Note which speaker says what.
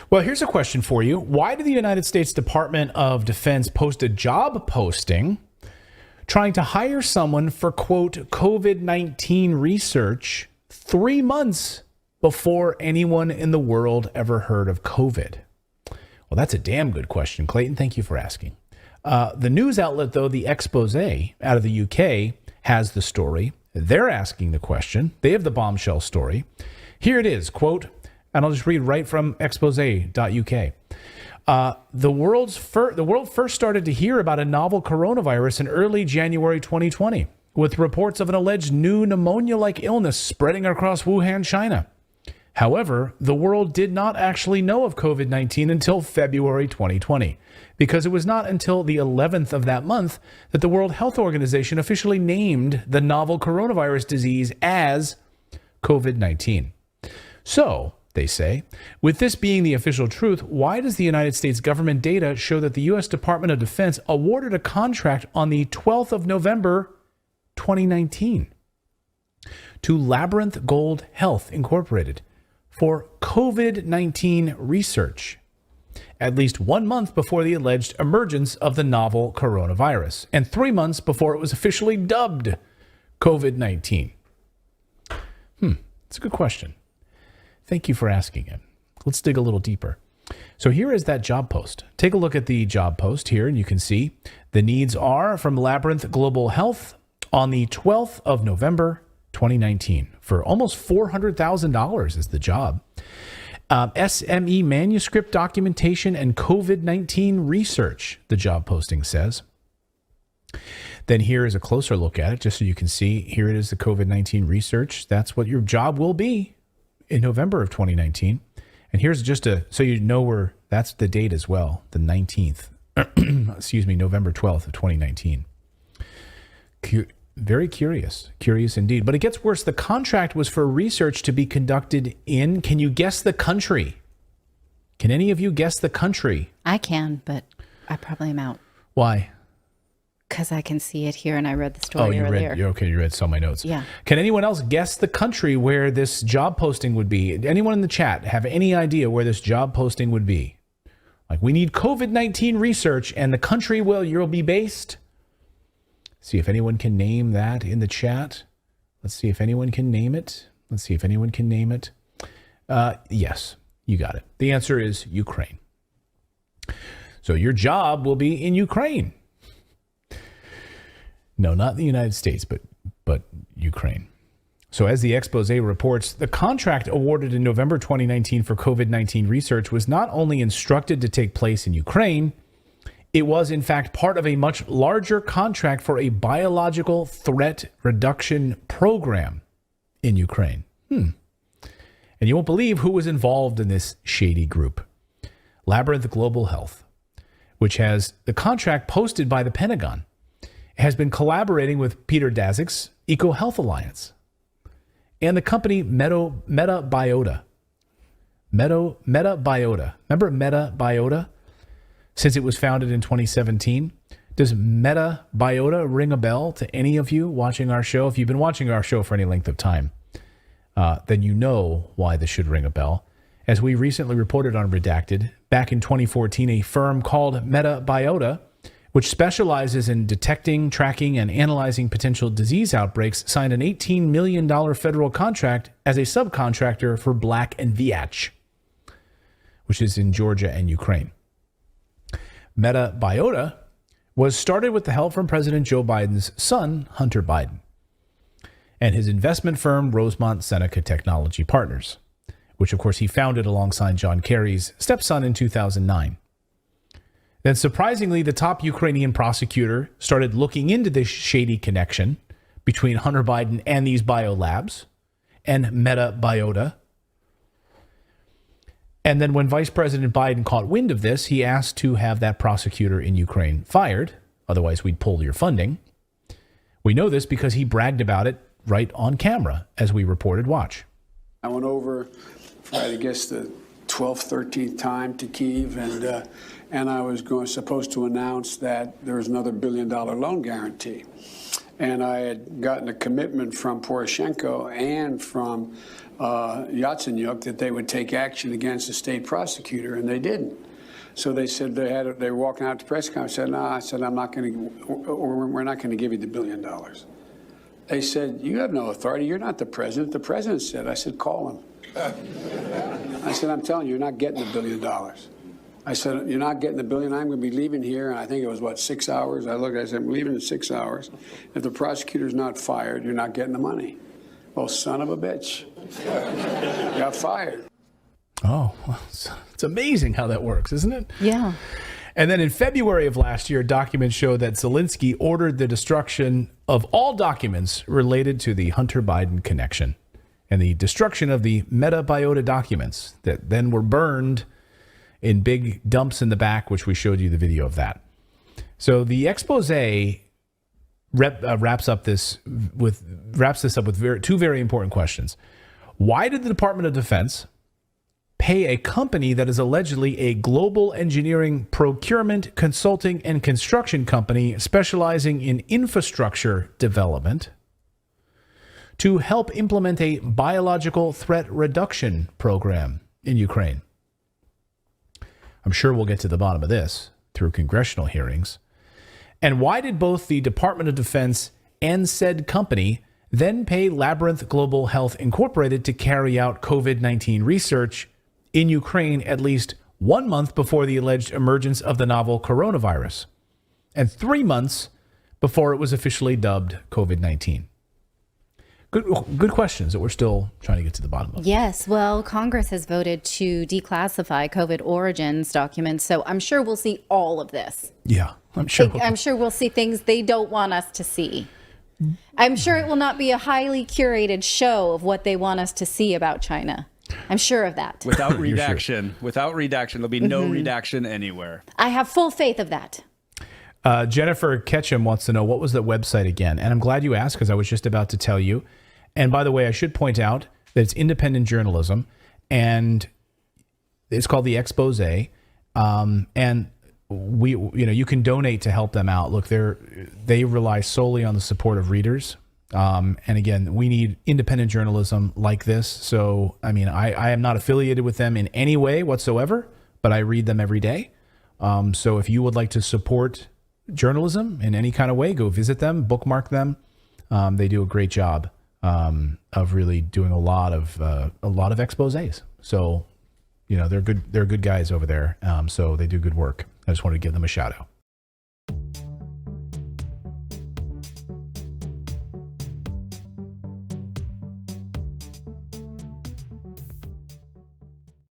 Speaker 1: Well, here's a question for you. Why did the United States Department of Defense post a job posting trying to hire someone for, quote, COVID-19 research 3 months before anyone in the world ever heard of COVID? Well, that's a damn good question, Clayton. Thank you for asking. The news outlet, though, the Expose out of the UK, has the story. They're asking the question. They have the bombshell story. Here it is, quote, and I'll just read right from expose.uk. The world first started to hear about a novel coronavirus in early January 2020, with reports of an alleged new pneumonia-like illness spreading across Wuhan, China. However, the world did not actually know of COVID-19 until February 2020, because it was not until the 11th of that month that the World Health Organization officially named the novel coronavirus disease as COVID-19. So, they say, with this being the official truth, why does the United States government data show that the U.S. Department of Defense awarded a contract on the 12th of November 2019 to Labyrinth Gold Health Incorporated for COVID-19 research, at least 1 month before the alleged emergence of the novel coronavirus, and 3 months before it was officially dubbed COVID-19? It's a good question. Thank you for asking it. Let's dig a little deeper. So here is that job post. Take a look at the job post here, and you can see the needs are from Labyrinth Global Health on the 12th of November, 2019, for almost $400,000 is the job. SME manuscript documentation and COVID-19 research, the job posting says. Then here is a closer look at it, just so you can see. Here it is, the COVID-19 research. That's what your job will be in November of 2019. And here's just so you know where, that's the date as well, the 19th, November 12th of 2019. Very curious indeed. But it gets worse. The contract was for research to be conducted in, can you guess the country? Can any of you guess the country?
Speaker 2: I can, but I probably am out.
Speaker 1: Why?
Speaker 2: Because I can see it here and I read the story earlier.
Speaker 1: You read some of my notes.
Speaker 2: Yeah.
Speaker 1: Can anyone else guess the country where this job posting would be? Anyone in the chat have any idea where this job posting would be? Like, we need COVID-19 research and the country where you'll be based. See if anyone can name that in the chat. Let's see if anyone can name it. Yes, you got it. The answer is Ukraine. So your job will be in Ukraine. No, not the United States, but Ukraine. So as the expose reports, the contract awarded in November 2019 for COVID-19 research was not only instructed to take place in Ukraine, it was in fact part of a much larger contract for a biological threat reduction program in Ukraine. And you won't believe who was involved in this shady group. Labyrinth Global Health, which has the contract posted by the Pentagon, has been collaborating with Peter Daszak's EcoHealth Alliance and the company MetaBiota. MetaBiota. Remember MetaBiota? Since it was founded in 2017. Does MetaBiota ring a bell to any of you watching our show? If you've been watching our show for any length of time, then you know why this should ring a bell. As we recently reported on Redacted, back in 2014, a firm called MetaBiota, which specializes in detecting, tracking, and analyzing potential disease outbreaks, signed an $18 million federal contract as a subcontractor for Black & Veatch, which is in Georgia and Ukraine. MetaBiota was started with the help from President Joe Biden's son, Hunter Biden, and his investment firm, Rosemont Seneca Technology Partners, which, of course, he founded alongside John Kerry's stepson in 2009. Then, surprisingly, the top Ukrainian prosecutor started looking into this shady connection between Hunter Biden and these biolabs and MetaBiota. And then when Vice President Biden caught wind of this, he asked to have that prosecutor in Ukraine fired. Otherwise, we'd pull your funding. We know this because he bragged about it right on camera, as we reported. Watch.
Speaker 3: I went over for, I guess, the 12th, 13th time to Kyiv, and I was supposed to announce that there was another $1 billion loan guarantee. And I had gotten a commitment from Poroshenko and from Yatsenyuk that they would take action against the state prosecutor, and they didn't. So they said they were walking out to press conference. I said, no, I said, I'm not going to, we're not going to give you the $1 billion. They said, you have no authority. You're not the president. The president said. I said, call him. I said, I'm telling you, you're not getting the $1 billion. I said, you're not getting the $1 billion. I'm going to be leaving here. And I think it was, 6 hours? I looked, I said, I'm leaving in 6 hours. If the prosecutor's not fired, you're not getting the money. Well, son of a bitch. Got fired.
Speaker 1: Oh, well, it's amazing how that works, isn't it?
Speaker 2: Yeah.
Speaker 1: And then in February of last year, documents show that Zelensky ordered the destruction of all documents related to the Hunter Biden connection and the destruction of the metabiota documents that then were burned in big dumps in the back, which we showed you the video of that. So the expose wraps this up with two very important questions. Why did the Department of Defense pay a company that is allegedly a global engineering, procurement, consulting, and construction company specializing in infrastructure development to help implement a biological threat reduction program in Ukraine? I'm sure we'll get to the bottom of this through congressional hearings. And why did both the Department of Defense and said company then pay Labyrinth Global Health Incorporated to carry out COVID-19 research in Ukraine at least 1 month before the alleged emergence of the novel coronavirus and 3 months before it was officially dubbed COVID-19? Good questions that we're still trying to get to the bottom of.
Speaker 2: Yes. Well, Congress has voted to declassify COVID origins documents, so I'm sure we'll see all of this.
Speaker 1: Yeah, I'm sure.
Speaker 2: I'm sure we'll see things they don't want us to see. I'm sure it will not be a highly curated show of what they want us to see about China. I'm sure of that.
Speaker 4: Without redaction. Without redaction. There'll be no redaction anywhere.
Speaker 2: I have full faith of that.
Speaker 1: Jennifer Ketchum wants to know, what was the website again? And I'm glad you asked, because I was just about to tell you. And by the way, I should point out that it's independent journalism, and it's called The Expose. And you can donate to help them out. Look, they rely solely on the support of readers. And again, we need independent journalism like this. So, I mean, I am not affiliated with them in any way whatsoever, but I read them every day. So if you would like to support journalism in any kind of way, go visit them, bookmark them. They do a great job of really doing a lot of exposés. So, they're good guys over there. So they do good work. I just wanted to give them a shout out.